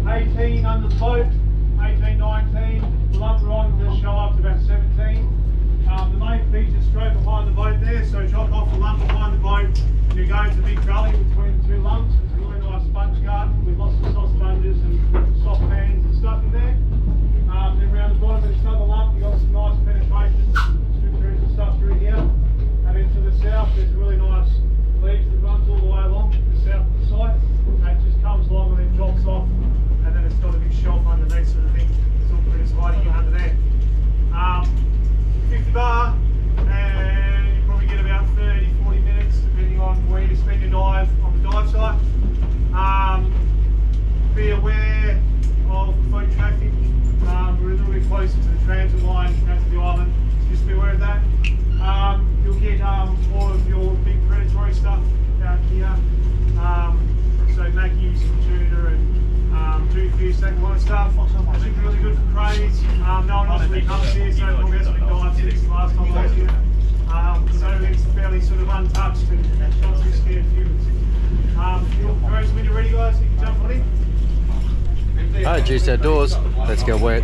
18 under the boat, 18, 19. The lump rod does show up to about 17. The main feature's straight behind the boat there, so drop off the lump behind the boat and you go into the big gully between the two lumps. It's a really nice sponge garden with lots of soft sponges and soft fans and stuff in there. Then around the bottom of this other lump you've got some nice penetrations, scriptures and stuff through here. And then to the south there's a really nice leaves that runs all the way along the south of the site. And it just comes along and then drops off, and then it's got a big shelf underneath sort of thing. It's all pretty hiding under there. 50 bar, and you probably get about 30-40 minutes depending on where you spend your dive on the dive site. Be aware of the boat traffic. We're a little bit closer to the transit line out to the island, so just be aware of that. You'll get more of your big predatory stuff out here, so mackies and tuna and toothfish, that kind of stuff. It's really good for crays. No one else really comes here, so probably hasn't been dived since the last time I was here. So it's fairly sort of untouched and not too scared of humans. When you're ready guys, you can jump on in. Alright, Juice Outdoors, let's go wet.